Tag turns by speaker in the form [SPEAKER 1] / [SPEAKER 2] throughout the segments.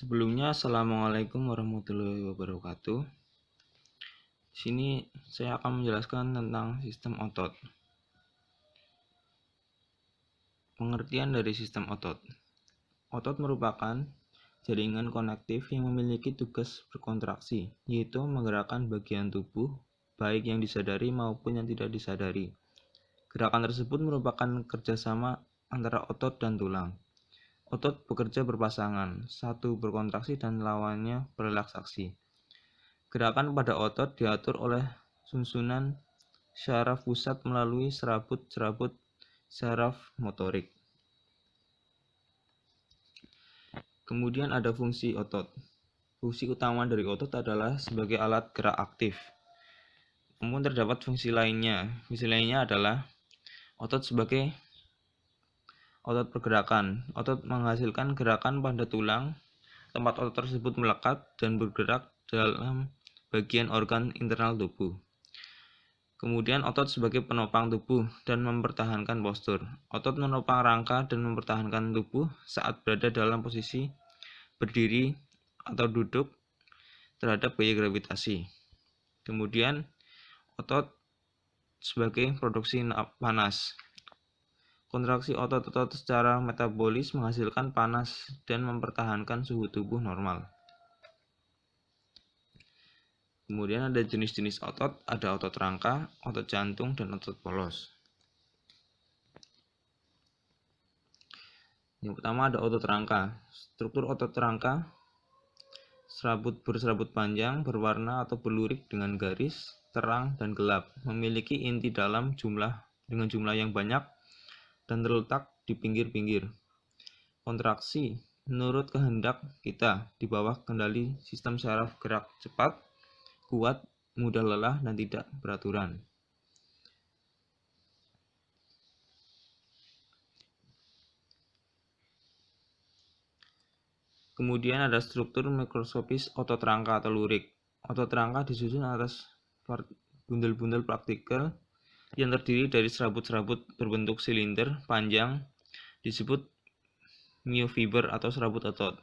[SPEAKER 1] Sebelumnya, Assalamualaikum warahmatullahi wabarakatuh. Di sini saya akan menjelaskan tentang sistem otot. Pengertian dari sistem otot. Otot merupakan jaringan konektif yang memiliki tugas berkontraksi, yaitu menggerakkan bagian tubuh, baik yang disadari maupun yang tidak disadari. Gerakan tersebut merupakan kerjasama antara otot dan tulang. Otot bekerja berpasangan, satu berkontraksi dan lawannya berrelaksasi. Gerakan pada otot diatur oleh susunan syaraf pusat melalui serabut-serabut syaraf motorik. Kemudian ada fungsi otot. Fungsi utama dari otot adalah sebagai alat gerak aktif. Namun terdapat fungsi lainnya. Fungsi lainnya adalah otot sebagai otot pergerakan. Otot menghasilkan gerakan pada tulang. Tempat otot tersebut melekat dan bergerak dalam bagian organ internal tubuh. Kemudian otot sebagai penopang tubuh dan mempertahankan postur. Otot menopang rangka dan mempertahankan tubuh saat berada dalam posisi berdiri atau duduk terhadap gaya gravitasi. Kemudian otot sebagai produksi panas. Kontraksi otot-otot secara metabolis menghasilkan panas dan mempertahankan suhu tubuh normal. Kemudian ada jenis-jenis otot, ada otot rangka, otot jantung, dan otot polos. Yang pertama ada otot rangka. Struktur otot rangka berserabut panjang, berwarna atau berlurik dengan garis, terang dan gelap, memiliki inti dalam dengan jumlah yang banyak dan terletak di pinggir-pinggir. Kontraksi menurut kehendak kita di bawah kendali sistem syaraf gerak cepat, kuat, mudah lelah, dan tidak beraturan. Kemudian ada struktur mikroskopis otot rangka atau lurik. Otot rangka disusun atas bundel-bundel partikel yang terdiri dari serabut-serabut berbentuk silinder panjang disebut myofiber atau serabut otot.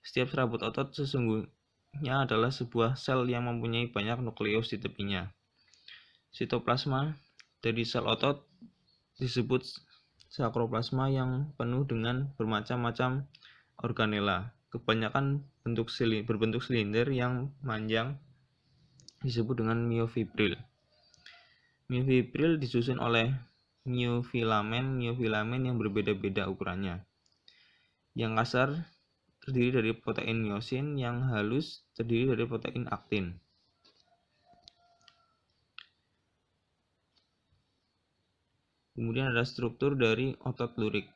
[SPEAKER 1] Setiap serabut otot sesungguhnya adalah sebuah sel yang mempunyai banyak nukleus di tepinya. Sitoplasma dari sel otot disebut sakroplasma yang penuh dengan bermacam-macam organela. Kebanyakan berbentuk silinder yang panjang disebut dengan myofibril. Myofibril disusun oleh myofilamen yang berbeda-beda ukurannya. Yang kasar terdiri dari protein myosin, yang halus terdiri dari protein aktin. Kemudian ada struktur dari otot lurik.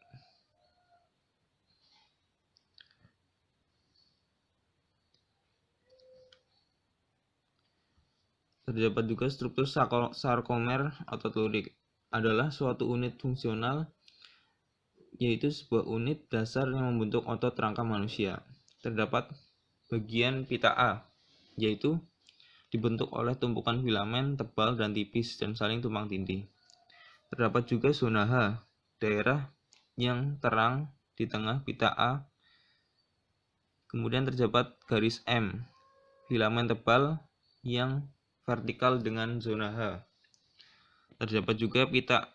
[SPEAKER 1] Terdapat juga struktur sarkomer otot lurik. Adalah suatu unit fungsional, yaitu sebuah unit dasar yang membentuk otot rangka manusia. Terdapat bagian pita A, yaitu dibentuk oleh tumpukan filamen tebal dan tipis dan saling tumpang tindih. Terdapat juga zona H, daerah yang terang di tengah pita A. Kemudian terdapat garis M, filamen tebal yang vertikal dengan zona H. Terdapat juga pita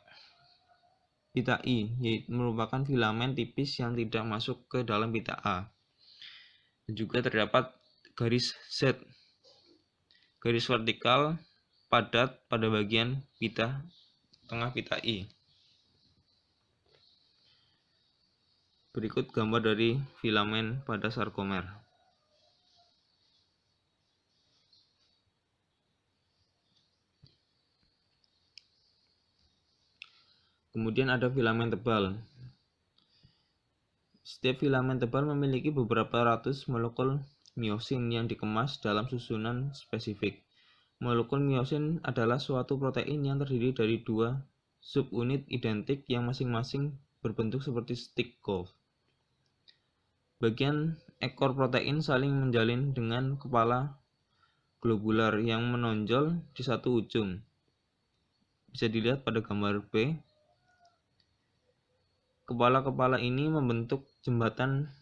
[SPEAKER 1] I, yaitu merupakan filamen tipis yang tidak masuk ke dalam pita A. Dan juga terdapat garis Z, garis vertikal padat pada bagian tengah pita I. Berikut gambar dari filamen pada sarkomer. Kemudian ada filamen tebal. Setiap filamen tebal memiliki beberapa ratus molekul myosin yang dikemas dalam susunan spesifik. Molekul myosin adalah suatu protein yang terdiri dari dua subunit identik yang masing-masing berbentuk seperti stick golf. Bagian ekor protein saling menjalin dengan kepala globular yang menonjol di satu ujung. Bisa dilihat pada gambar B. Kepala-kepala ini membentuk jembatan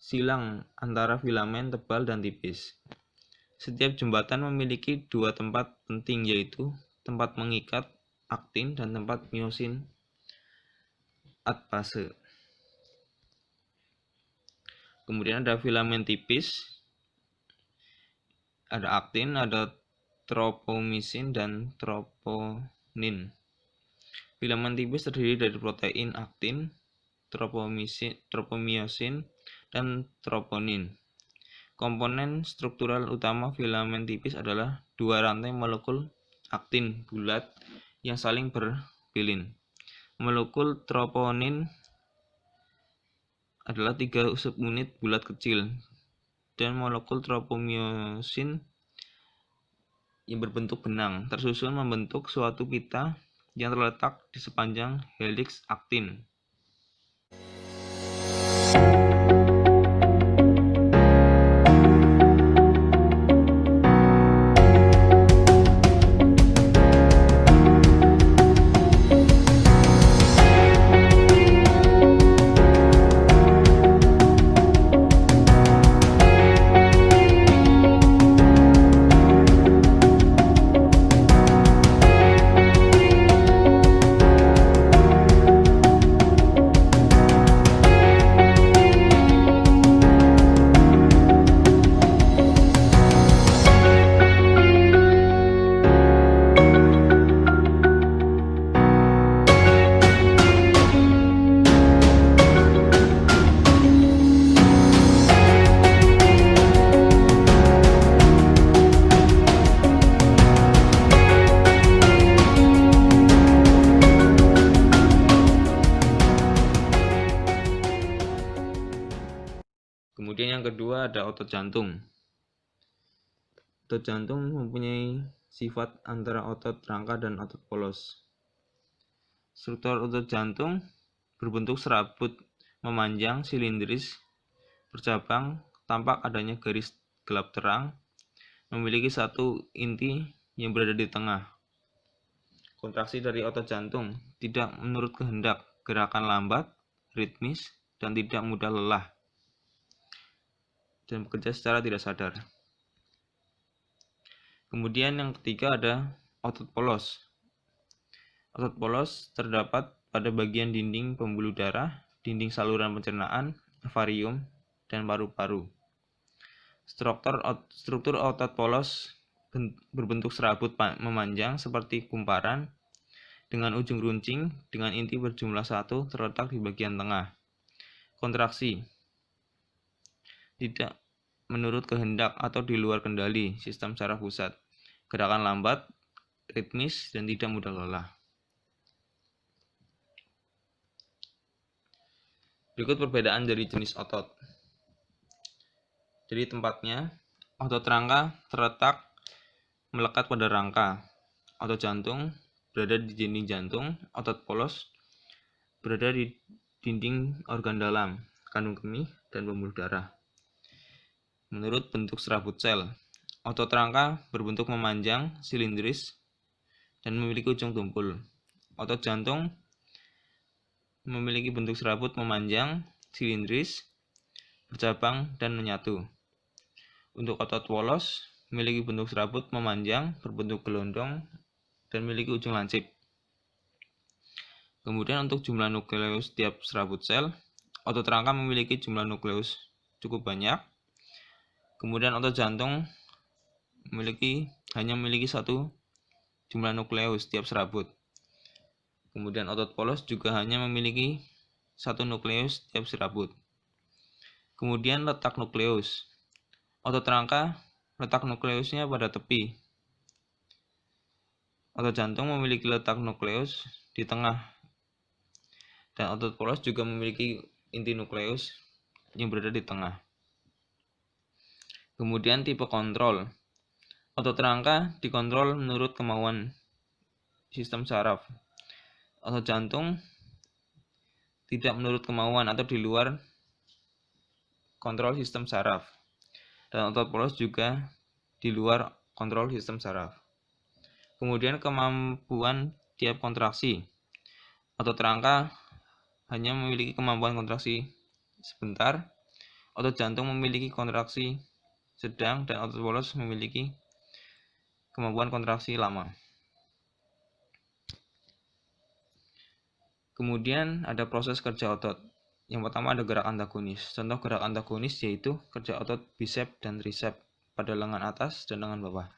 [SPEAKER 1] silang antara filamen tebal dan tipis. Setiap jembatan memiliki dua tempat penting, yaitu tempat mengikat aktin dan tempat miosin atbase. Kemudian ada filamen tipis, ada aktin, ada tropomisin dan troponin. Filamen tipis terdiri dari protein aktin, tropomiosin, dan troponin. Komponen struktural utama filamen tipis adalah dua rantai molekul aktin bulat yang saling berpilin. Molekul troponin adalah 3 subunit bulat kecil, dan molekul tropomiosin yang berbentuk benang tersusun membentuk suatu pita yang terletak di sepanjang heliks aktin. Kemudian yang kedua ada otot jantung. Otot jantung mempunyai sifat antara otot rangka dan otot polos. Struktur otot jantung berbentuk serabut memanjang, silindris, bercabang, tampak adanya garis gelap terang, memiliki satu inti yang berada di tengah. Kontraksi dari otot jantung tidak menurut kehendak, gerakan lambat, ritmis, dan tidak mudah lelah, dan bekerja secara tidak sadar. Kemudian yang ketiga ada otot polos. Otot polos terdapat pada bagian dinding pembuluh darah, dinding saluran pencernaan, ovarium, dan paru-paru. Struktur otot polos berbentuk serabut memanjang seperti kumparan dengan ujung runcing dengan inti berjumlah 1 terletak di bagian tengah. Kontraksi tidak menurut kehendak atau di luar kendali sistem saraf pusat. Gerakan lambat, ritmis, dan tidak mudah lelah. Berikut perbedaan dari jenis otot. Jadi tempatnya, otot rangka terletak melekat pada rangka. Otot jantung berada di dinding jantung. Otot polos berada di dinding organ dalam, kandung kemih, dan pembuluh darah. Menurut bentuk serabut sel, otot rangka berbentuk memanjang, silindris, dan memiliki ujung tumpul. Otot jantung memiliki bentuk serabut memanjang, silindris, bercabang, dan menyatu. Untuk otot polos memiliki bentuk serabut memanjang, berbentuk gelondong, dan memiliki ujung lancip. Kemudian untuk jumlah nukleus tiap serabut sel, otot rangka memiliki jumlah nukleus cukup banyak. Kemudian otot jantung hanya memiliki satu jumlah nukleus tiap serabut. Kemudian otot polos juga hanya memiliki satu nukleus tiap serabut. Kemudian letak nukleus. Otot rangka letak nukleusnya pada tepi. Otot jantung memiliki letak nukleus di tengah. Dan otot polos juga memiliki inti nukleus yang berada di tengah. Kemudian tipe kontrol. Otot rangka dikontrol menurut kemauan sistem saraf. Otot jantung tidak menurut kemauan atau di luar kontrol sistem saraf. Dan otot polos juga di luar kontrol sistem saraf. Kemudian kemampuan tiap kontraksi. Otot rangka hanya memiliki kemampuan kontraksi sebentar. Otot jantung memiliki kontraksi sedang dan otot polos memiliki kemampuan kontraksi lama. Kemudian ada proses kerja otot. Yang pertama ada gerak antagonis. Contoh gerak antagonis yaitu kerja otot bisep dan tricep pada lengan atas dan lengan bawah.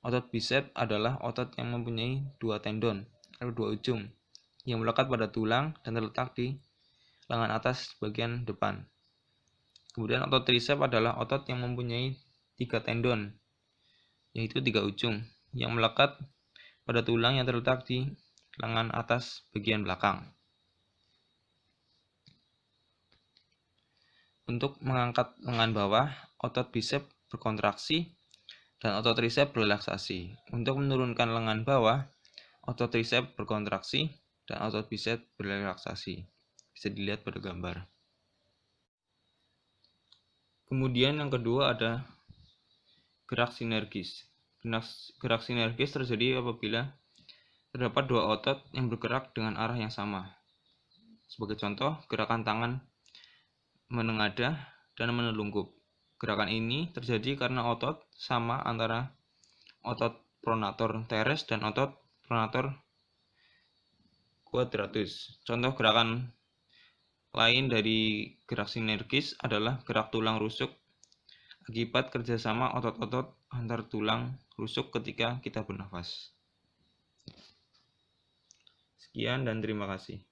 [SPEAKER 1] Otot bisep adalah otot yang mempunyai dua tendon atau dua ujung yang melekat pada tulang dan terletak di lengan atas bagian depan. Kemudian otot tricep adalah otot yang mempunyai tiga tendon, yaitu tiga ujung yang melekat pada tulang yang terletak di lengan atas bagian belakang. Untuk mengangkat lengan bawah, otot bisep berkontraksi dan otot tricep berrelaksasi. Untuk menurunkan lengan bawah, otot tricep berkontraksi dan otot bisep berrelaksasi. Bisa dilihat pada gambar. Kemudian yang kedua ada gerak sinergis. Gerak sinergis terjadi apabila terdapat dua otot yang bergerak dengan arah yang sama. Sebagai contoh, gerakan tangan menengadah dan menelungkup. Gerakan ini terjadi karena otot sama antara otot pronator teres dan otot pronator quadratus. Contoh gerakan lain dari gerak sinergis adalah gerak tulang rusuk akibat kerjasama otot-otot antar tulang rusuk ketika kita bernafas. Sekian dan terima kasih.